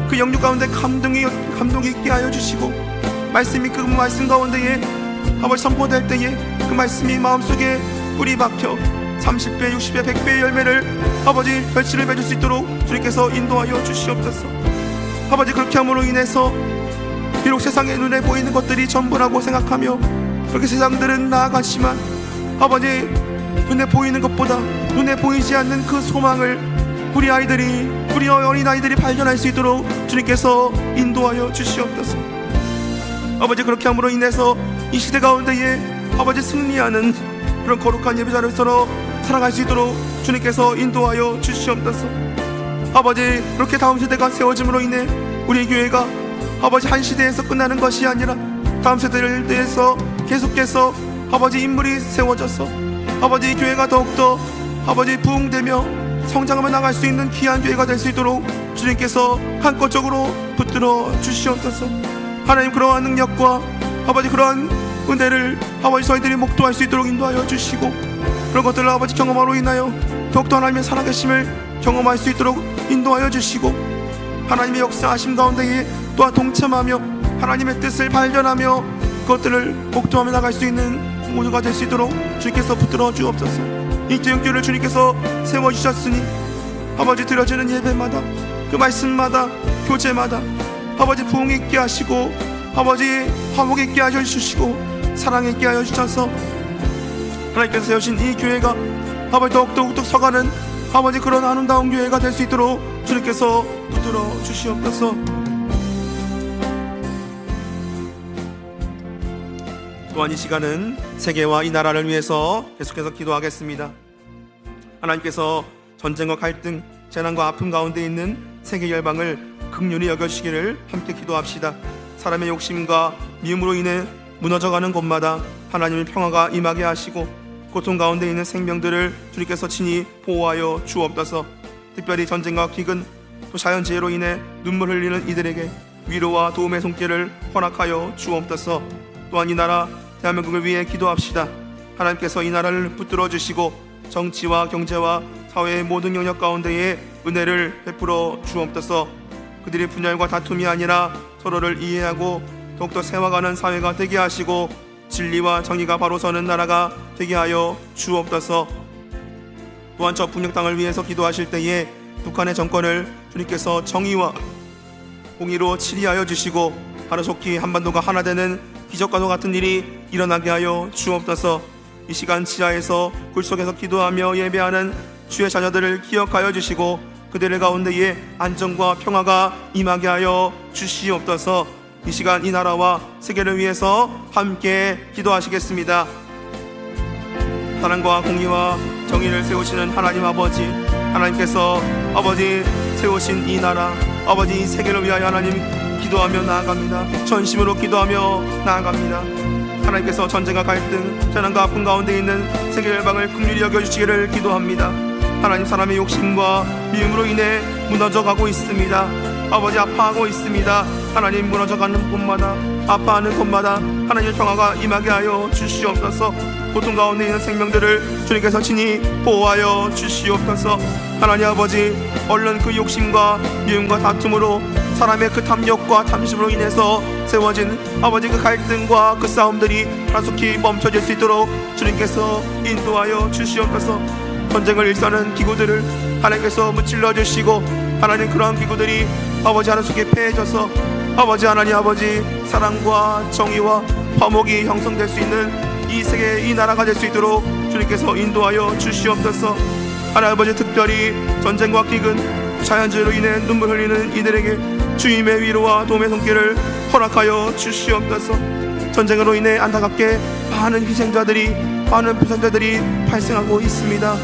그 영육 가운데 감동이 있게 하여 주시고 말씀이 그 말씀 가운데에 아버지 선포될 때에 그 말씀이 마음속에 뿌리 박혀 30배, 60배, 100배의 열매를 아버지 결실을 맺을 수 있도록 주님께서 인도하여 주시옵소서. 아버지 그렇게 함으로 인해서 비록 세상의 눈에 보이는 것들이 전부라고 생각하며 그렇게 세상들은 나아가지만 아버지 눈에 보이는 것보다 눈에 보이지 않는 그 소망을 우리 어린아이들이 발견할 수 있도록 주님께서 인도하여 주시옵소서. 아버지 그렇게 함으로 인해서 이 시대 가운데에 아버지 승리하는 그런 거룩한 예배자로서 살아갈 수 있도록 주님께서 인도하여 주시옵소서. 아버지 그렇게 다음 세대가 세워짐으로 인해 우리 교회가 아버지 한 시대에서 끝나는 것이 아니라 다음 세대를 대해서 계속해서 아버지 인물이 세워져서 아버지 교회가 더욱더 아버지 부흥되며 성장하며 나갈 수 있는 귀한 교회가 될 수 있도록 주님께서 한껏적으로 붙들어 주시옵소서. 하나님 그러한 능력과 아버지 그러한 은혜를 아버지 저희들이 목도할 수 있도록 인도하여 주시고 그런 것들을 아버지 경험으로 인하여 더욱더 하나님의 살아계심을 경험할 수 있도록 인도하여 주시고 하나님의 역사하심 가운데에 또한 동참하며 하나님의 뜻을 발견하며 그것들을 목도하며 나갈 수 있는 모두가 될 수 있도록 주님께서 붙들어 주옵소서. 인격교를 주님께서 세워주셨으니 아버지 드려지는 예배마다 그 말씀마다 교제마다 아버지 부흥 있게 하시고 아버지 화목 있게 하여 주시고 사랑 있게 하여 주셔서 하나님께서 세우신 이 교회가 아버지 더욱더욱 서가는 아버지 그런 아름다운 교회가 될 수 있도록 주님께서 붙들어 주시옵소서. 또한 이 시간은 세계와 이 나라를 위해서 계속해서 기도하겠습니다. 하나님께서 전쟁과 갈등, 재난과 아픔 가운데 있는 세계 열방을 긍휼히 여겨주시기를 함께 기도합시다. 사람의 욕심과 미움으로 인해 무너져가는 곳마다 하나님의 평화가 임하게 하시고 고통 가운데 있는 생명들을 주님께서 친히 보호하여 주옵소서. 특별히 전쟁과 기근 또 자연재해로 인해 눈물 흘리는 이들에게 위로와 도움의 손길을 허락하여 주옵소서. 또한 이 나라 대한민국을 위해 기도합시다. 하나님께서 이 나라를 붙들어 주시고 정치와 경제와 사회의 모든 영역 가운데에 은혜를 베풀어 주옵소서. 그들의 분열과 다툼이 아니라 서로를 이해하고 더욱더 세워가는 사회가 되게 하시고 진리와 정의가 바로 서는 나라가 되게 하여 주옵소서. 또한 저 북녘 땅을 위해서 기도하실 때에 북한의 정권을 주님께서 정의와 공의로 치리하여 주시고 하루속히 한반도가 하나 되는 기적과도 같은 일이 일어나게 하여 주옵소서. 이 시간 지하에서 굴속에서 기도하며 예배하는 주의 자녀들을 기억하여 주시고 그들의 가운데에 안정과 평화가 임하게 하여 주시옵소서. 이 시간 이 나라와 세계를 위해서 함께 기도하시겠습니다. 사랑과 공의와 정의를 세우시는 하나님 아버지, 하나님께서 아버지 세우신 이 나라 아버지 이 세계를 위하여 하나님 기도하며 나아갑니다. 전심으로 기도하며 나아갑니다. 하나님께서 전쟁과 갈등, 재난과 아픔 가운데 있는 세계 열방을 긍휼히 여겨주시기를 기도합니다. 하나님 사람의 욕심과 미움으로 인해 무너져가고 있습니다. 아버지 아파하고 있습니다. 하나님 무너져가는 곳마다 아파하는 곳마다 하나님의 평화가 임하게 하여 주시옵소서. 고통 가운데 있는 생명들을 주님께서 친히 보호하여 주시옵소서. 하나님 아버지 얼른 그 욕심과 미움과 다툼으로 사람의 그 탐욕과 탐심으로 인해서 세워진 아버지 그 갈등과 그 싸움들이 하나속히 멈춰질 수 있도록 주님께서 인도하여 주시옵소서. 전쟁을 일삼는 기구들을 하나님께서 무찔러 주시고 하나님 그러한 기구들이 아버지 하나속히 패해져서 아버지 하나님 아버지 사랑과 정의와 화목이 형성될 수 있는 이 세계 이 나라가 될 수 있도록 주님께서 인도하여 주시옵소서. 하나님 아버지 특별히 전쟁과 기근 자연재해로 인해 눈물 흘리는 이들에게 주님의 위로와 도움의 손길을 허락하여 주시옵소서. 전쟁으로 인해 안타깝게 많은 희생자들이 많은 부상자들이 발생하고 있습니다.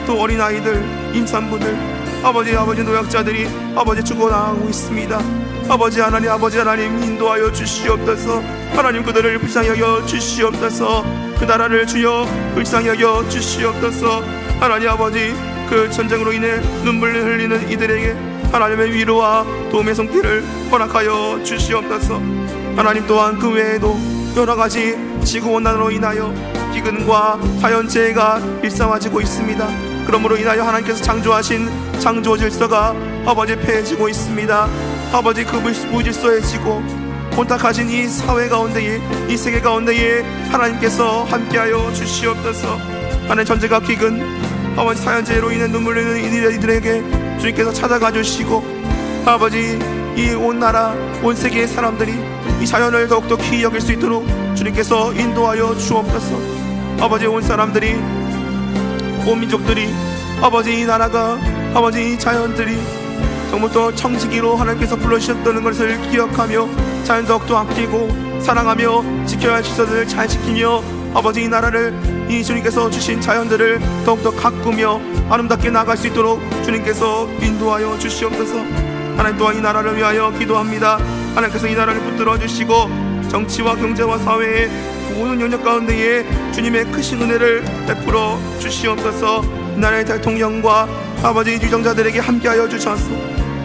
또 어린아이들, 임산부들, 아버지 노약자들이 아버지 죽어나가고 있습니다. 아버지 하나님 인도하여 주시옵소서. 하나님 그들을 불쌍히 여겨 주시옵소서. 그 나라를 주여 불쌍히 여겨 주시옵소서. 하나님 아버지 그 전쟁으로 인해 눈물을 흘리는 이들에게 하나님의 위로와 도움의 손길을 허락하여 주시옵소서. 하나님 또한 그 외에도 여러가지 지구온난화로 인하여 기근과 자연재해가 일상화지고 있습니다. 그러므로 인하여 하나님께서 창조하신 창조 질서가 아버지 폐해지고 있습니다. 아버지 그 무질서해지고 혼탁하신 이 사회 가운데에 이 세계 가운데에 하나님께서 함께하여 주시옵소서. 하나님 전쟁과 기근 아버지 자연재해로 인해 눈물 흘리는 이들에게 주님께서 찾아가 주시고 아버지 이 온 나라 온 세계의 사람들이 이 자연을 더욱더 귀히 여길 수 있도록 주님께서 인도하여 주옵소서. 아버지 온 사람들이 온 민족들이 아버지 이 나라가 아버지 이 자연들이 정부터 청지기로 하나님께서 불러주셨다는 것을 기억하며 자연 더욱더 아끼고 사랑하며 지켜야 할 질서들을 잘 지키며 아버지 이 나라를 이 주님께서 주신 자연들을 더욱더 가꾸며 아름답게 나아갈 수 있도록 주님께서 인도하여 주시옵소서. 하나님 또한 이 나라를 위하여 기도합니다. 하나님께서 이 나라를 붙들어 주시고 정치와 경제와 사회의 모든 영역 가운데에 주님의 크신 은혜를 베풀어 주시옵소서. 이 나라의 대통령과 아버지 유정자들에게 함께하여 주셔서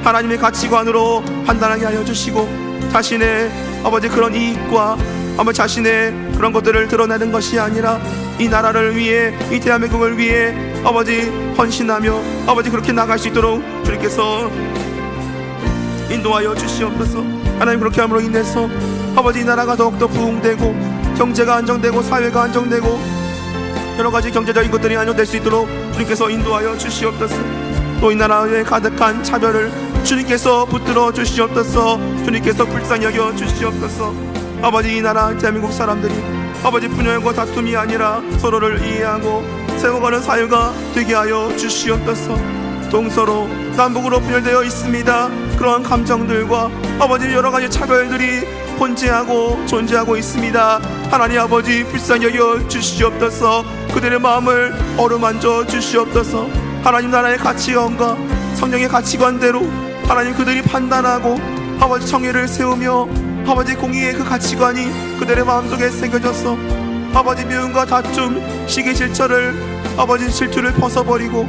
하나님의 가치관으로 판단하게 하여 주시고 자신의 아버지 그런 이익과 아버지 자신의 그런 것들을 드러내는 것이 아니라 이 나라를 위해 이 대한민국을 위해 아버지 헌신하며 아버지 그렇게 나갈 수 있도록 주님께서 인도하여 주시옵소서. 하나님 그렇게 함으로 인해서 아버지 이 나라가 더욱더 부흥되고 경제가 안정되고 사회가 안정되고 여러 가지 경제적인 것들이 안정될 수 있도록 주님께서 인도하여 주시옵소서. 또 이 나라에 가득한 차별을 주님께서 붙들어 주시옵소서. 주님께서 불쌍히 여겨 주시옵소서. 아버지, 이 나라 대한민국 사람들이 아버지 분열과 다툼이 아니라 서로를 이해하고 세워가는 사회가 되게 하여 주시옵소서. 동서로 남북으로 분열되어 있습니다. 그러한 감정들과 아버지 여러 가지 차별들이 혼재하고 존재하고 있습니다. 하나님 아버지 불쌍히 여겨 주시옵소서. 그들의 마음을 어루만져 주시옵소서. 하나님 나라의 가치관과 성령의 가치관대로 하나님 그들이 판단하고 아버지 정의를 세우며 아버지 공의의 그 가치관이 그들의 마음속에 새겨져서 아버지 미움과 다툼, 시기 질투를 아버지 질투를 벗어버리고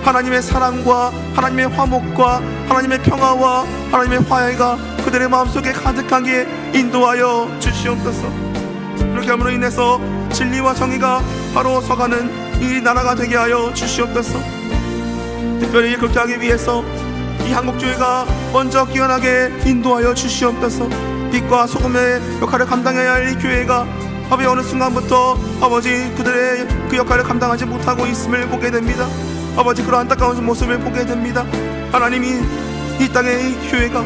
하나님의 사랑과 하나님의 화목과 하나님의 평화와 하나님의 화해가 그들의 마음속에 가득하게 인도하여 주시옵소서. 그렇게 함으로 인해서 진리와 정의가 바로 서가는 이 나라가 되게 하여 주시옵소서. 특별히 그렇게 하기 위해서 이 한국교회가 먼저 끼어나게 인도하여 주시옵소서. 빛과 소금의 역할을 감당해야 할 이 교회가 아버지 어느 순간부터 아버지 그들의 그 역할을 감당하지 못하고 있음을 보게 됩니다. 아버지 그런 안타까운 모습을 보게 됩니다. 하나님이 이 땅의 이 교회가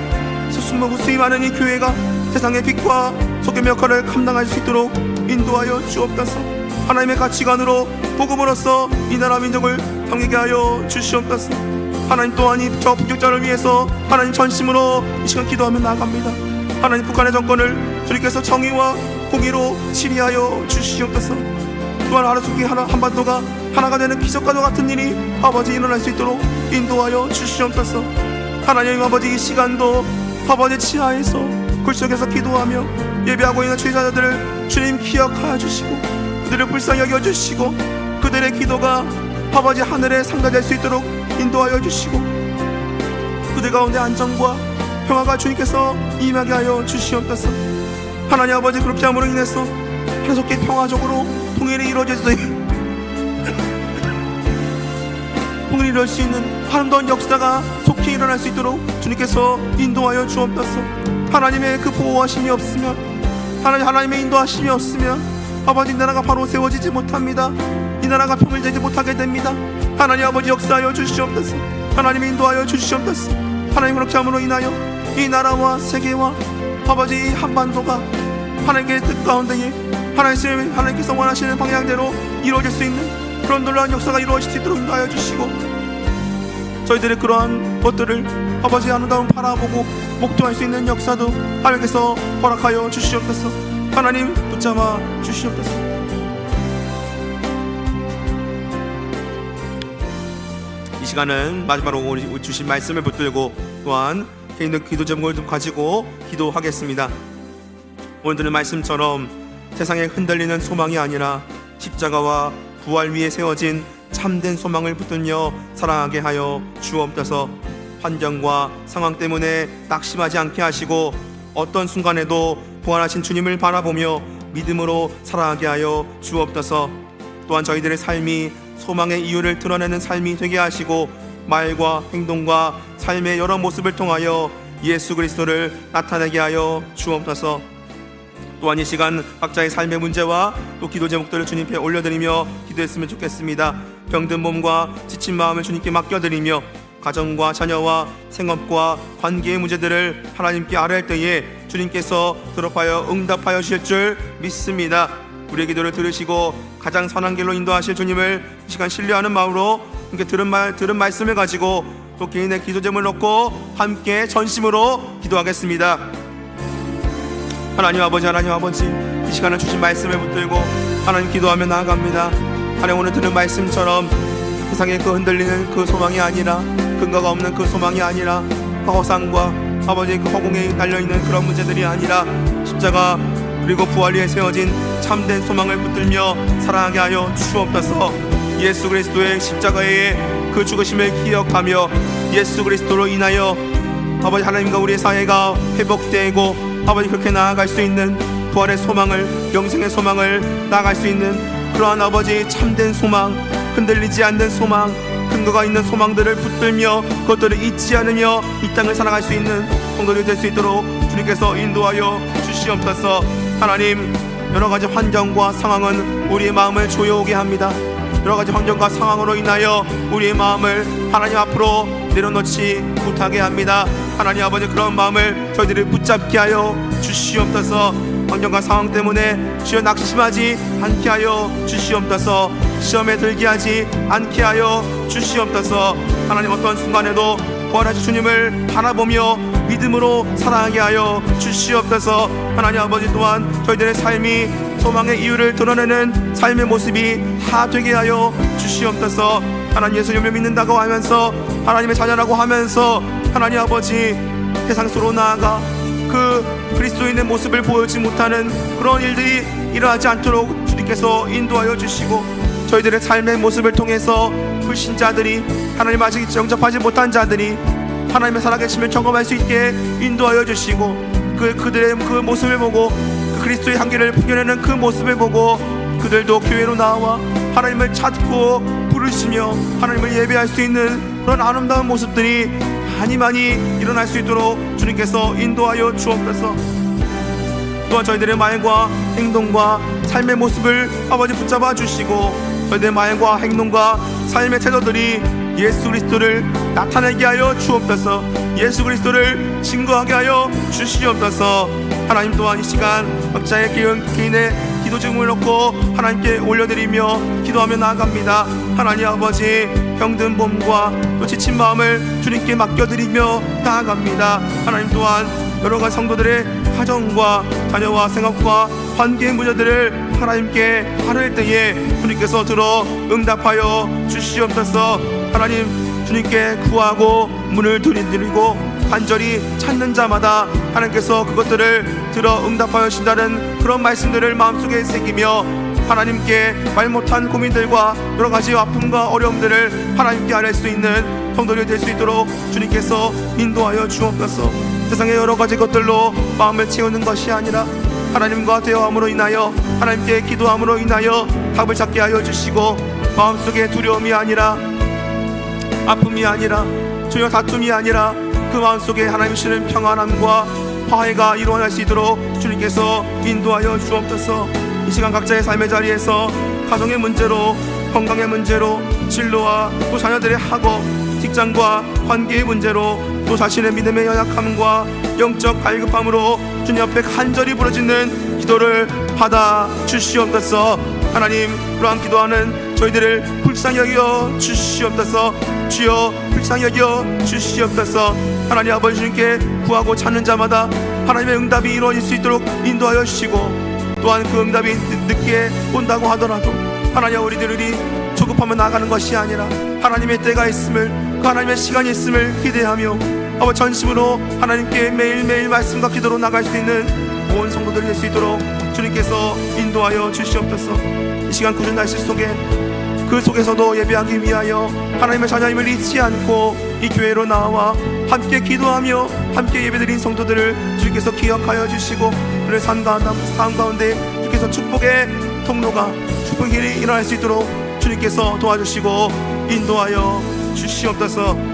수많은 많은 이 교회가 세상의 빛과 소금의 역할을 감당할 수 있도록 인도하여 주옵소서. 하나님의 가치관으로 복음으로써 이 나라 민족을 섬기게 하여 주시옵소서. 하나님 또한 이 저 북녘자를 위해서 하나님 전심으로 이 시간 기도하며 나아갑니다. 하나님 북한의 정권을 주님께서 정의와 공의로 치리하여 주시옵소서. 또한 하루속히 한반도가 하나가 되는 기적과도 같은 일이 아버지 일어날 수 있도록 인도하여 주시옵소서. 하나님 아버지 이 시간도 아버지 치하에서 굴속에서 기도하며 예배하고 있는 제자들을 주님 기억하여 주시고 그들을 불쌍히 여겨주시고 그들의 기도가 아버지 하늘에 상달될 수 있도록 인도하여 주시고 그들 가운데 안정과 평화가 주님께서 임하게 하여 주시옵소서. 하나님 아버지 그렇게 함으로 인해서 계속히 평화적으로 통일이 이루어질 수 있는 통일이 이룰 수 있는 아름다운 역사가 속히 일어날 수 있도록 주님께서 인도하여 주옵소서. 하나님의 그 보호하심이 없으면 하나님의 인도하심이 없으면 아버지 이 나라가 바로 세워지지 못합니다. 이 나라가 평일되지 못하게 됩니다. 하나님 아버지 역사하여 주시옵소서. 하나님 인도하여 주시옵소서. 하나님 그렇게 함으로 인하여 이 나라와 세계와 아버지 한반도가 하나님의 뜻 가운데에 하나님께서 원하시는 방향대로 이루어질 수 있는 그런 놀라운 역사가 이루어질 수 있도록 인도하여 주시고 저희들의 그러한 것들을 아버지 아름다움 바라보고 목도할 수 있는 역사도 하나님께서 허락하여 주시옵소서. 하나님 붙잡아 주시옵소서. 이 시간은 마지막으로 주신 말씀을 붙들고 또한 개인적 기도 제목을 좀 가지고 기도하겠습니다. 오늘 들은 말씀처럼 세상에 흔들리는 소망이 아니라 십자가와 부활 위에 세워진 참된 소망을 붙들며 살아가게 하여 주옵소서. 환경과 상황 때문에 낙심하지 않게 하시고 어떤 순간에도 부활하신 주님을 바라보며 믿음으로 살아가게 하여 주옵소서. 또한 저희들의 삶이 소망의 이유를 드러내는 삶이 되게 하시고 말과 행동과 삶의 여러 모습을 통하여 예수 그리스도를 나타내게 하여 주옵소서. 또한 이 시간 각자의 삶의 문제와 또 기도 제목들을 주님께 올려드리며 기도했으면 좋겠습니다. 병든 몸과 지친 마음을 주님께 맡겨드리며 가정과 자녀와 생업과 관계의 문제들을 하나님께 아뢰할 때에 주님께서 드럽하여 응답하여 주실 줄 믿습니다. 우리의 기도를 들으시고 가장 선한 길로 인도하실 주님을 이 시간 신뢰하는 마음으로 함께 들은 말씀을 가지고 또 개인의 기도 제목을 놓고 함께 전심으로 기도하겠습니다. 하나님 아버지 이 시간을 주신 말씀을 붙들고 하나님 기도하며 나아갑니다. 하나님 오늘 들은 말씀처럼 세상에 그 흔들리는 그 소망이 아니라 근거가 없는 그 소망이 아니라 허상과 아버지 그 허공에 달려있는 그런 문제들이 아니라 십자가 그리고 부활 위에 세워진 참된 소망을 붙들며 살아가게 하여 주옵소서. 예수 그리스도의 십자가의 그 죽으심을 기억하며 예수 그리스도로 인하여 아버지 하나님과 우리의 사회가 회복되고 아버지 그렇게 나아갈 수 있는 부활의 소망을 영생의 소망을 나아갈 수 있는 그러한 아버지 참된 소망 흔들리지 않는 소망 근거가 있는 소망들을 붙들며 그것들을 잊지 않으며 이 땅을 살아갈 수 있는 성도들이 될 수 있도록 주님께서 인도하여 주시옵소서. 하나님 여러 가지 환경과 상황은 우리의 마음을 조여오게 합니다. 여러 가지 환경과 상황으로 인하여 우리의 마음을 하나님 앞으로 내려놓지 못하게 합니다. 하나님 아버지, 그런 마음을 저희들이 붙잡게 하여 주시옵소서. 환경과 상황 때문에 주여 낙심하지 않게 하여 주시옵소서. 시험에 들게 하지 않게 하여 주시옵소서. 하나님, 어떤 순간에도 부활하신 주님을 바라보며 믿음으로 살아가게 하여 주시옵소서. 하나님 아버지, 또한 저희들의 삶이 소망의 이유를 드러내는 삶의 모습이 다 되게 하여 주시옵소서. 하나님, 예수님을 믿는다고 하면서 하나님의 자녀라고 하면서 하나님 아버지, 세상 속으로 나아가 그 그리스도인의 모습을 보여주지 못하는 그런 일들이 일어나지 않도록 주님께서 인도하여 주시고, 저희들의 삶의 모습을 통해서 불신자들이, 하나님 아직 영접하지 못한 자들이 하나님의 살아계심을 경험할 수 있게 인도하여 주시고, 그들의 그 모습을 보고, 그 그리스도의 향기를 풍겨내는 그 모습을 보고 그들도 교회로 나와 하나님을 찾고 부르시며 하나님을 예배할 수 있는 그런 아름다운 모습들이 많이 일어날 수 있도록 주님께서 인도하여 주옵소서. 또한 저희들의 말과 행동과 삶의 모습을 아버지 붙잡아 주시고, 저희들의 말과 행동과 삶의 태도들이 예수 그리스도를 나타내게 하여 주옵소서. 예수 그리스도를 증거하게 하여 주시옵소서. 하나님, 또한 이 시간 각자의 개인의 기도 제목을 놓고 하나님께 올려드리며 기도하며 나아갑니다. 하나님 아버지, 병든 몸과 또 지친 마음을 주님께 맡겨드리며 나아갑니다. 하나님, 또한 여러 가지 성도들의 가정과 자녀와 생업과 관계의 문제들을 하나님께 하늘 때에 주님께서 들어 응답하여 주시옵소서. 하나님, 주님께 구하고 문을 두드리고 간절히 찾는 자마다 하나님께서 그것들을 들어 응답하여 주신다는 그런 말씀들을 마음속에 새기며 하나님께 말 못한 고민들과 여러 가지 아픔과 어려움들을 하나님께 아뢰 수 있는 성도들이 될 수 있도록 주님께서 인도하여 주옵소서. 세상의 여러 가지 것들로 마음을 채우는 것이 아니라 하나님과 대화함으로 인하여, 하나님께 기도함으로 인하여 답을 찾게 하여 주시고, 마음속에 두려움이 아니라, 아픔이 아니라, 주여 다툼이 아니라 그 마음속에 하나님 주시는 평안함과 화해가 일어날 수 있도록 주님께서 인도하여 주옵소서. 이 시간 각자의 삶의 자리에서 가정의 문제로, 건강의 문제로, 진로와 또 자녀들의 학업, 직장과 관계의 문제로, 또 자신의 믿음의 연약함과 영적 갈급함으로 주님 앞에 간절히 부르짖는 기도를 받아 주시옵소서. 하나님, 그러한 기도하는 저희들을 불쌍히 여겨 주시옵소서. 주여 불쌍히 여겨 주시옵소서. 하나님 아버지, 주님께 구하고 찾는 자마다 하나님의 응답이 이루어질 수 있도록 인도하여 주시고, 또한 그 응답이 늦게 온다고 하더라도 하나님, 우리들이 조급하며 나가는 것이 아니라 하나님의 때가 있음을, 그 하나님의 시간이 있음을 기대하며 아버지 전심으로 하나님께 매일매일 말씀과 기도로 나갈 수 있는 온 성도들이 될 수 있도록 주님께서 인도하여 주시옵소서. 이 시간 굳은 날씨 속에, 그 속에서도 예배하기 위하여 하나님의 자녀임을 잊지 않고 이 교회로 나와 함께 기도하며 함께 예배드린 성도들을 주님께서 기억하여 주시고, 그를 삶 가운데 주께서 축복의 통로가, 축복의 길이 일어날 수 있도록 주님께서 도와주시고 인도하여 주시옵소서.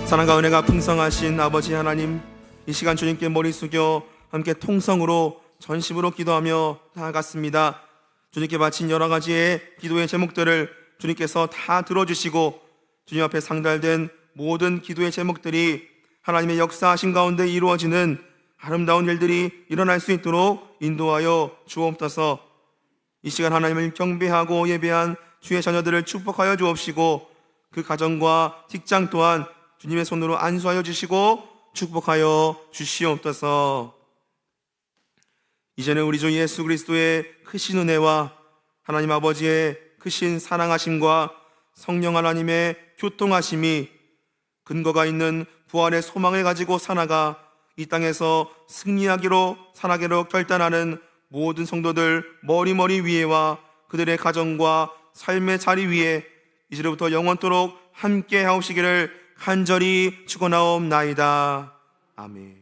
사랑과 은혜가 풍성하신 아버지 하나님, 이 시간 주님께 머리 숙여 함께 통성으로 전심으로 기도하며 나아갔습니다. 주님께 바친 여러 가지의 기도의 제목들을 주님께서 다 들어주시고, 주님 앞에 상달된 모든 기도의 제목들이 하나님의 역사하신 가운데 이루어지는 아름다운 일들이 일어날 수 있도록 인도하여 주옵소서. 이 시간 하나님을 경배하고 예배한 주의 자녀들을 축복하여 주옵시고, 그 가정과 직장 또한 주님의 손으로 안수하여 주시고 축복하여 주시옵소서. 이제는 우리 주 예수 그리스도의 크신 은혜와 하나님 아버지의 크신 사랑하심과 성령 하나님의 교통하심이 근거가 있는 부활의 소망을 가지고 살아가 이 땅에서 승리하기로 살아가기로 결단하는 모든 성도들 머리머리 위에와 그들의 가정과 삶의 자리 위에 이제부터 영원토록 함께 하옵시기를 간절히 축원하옵나이다. 아멘.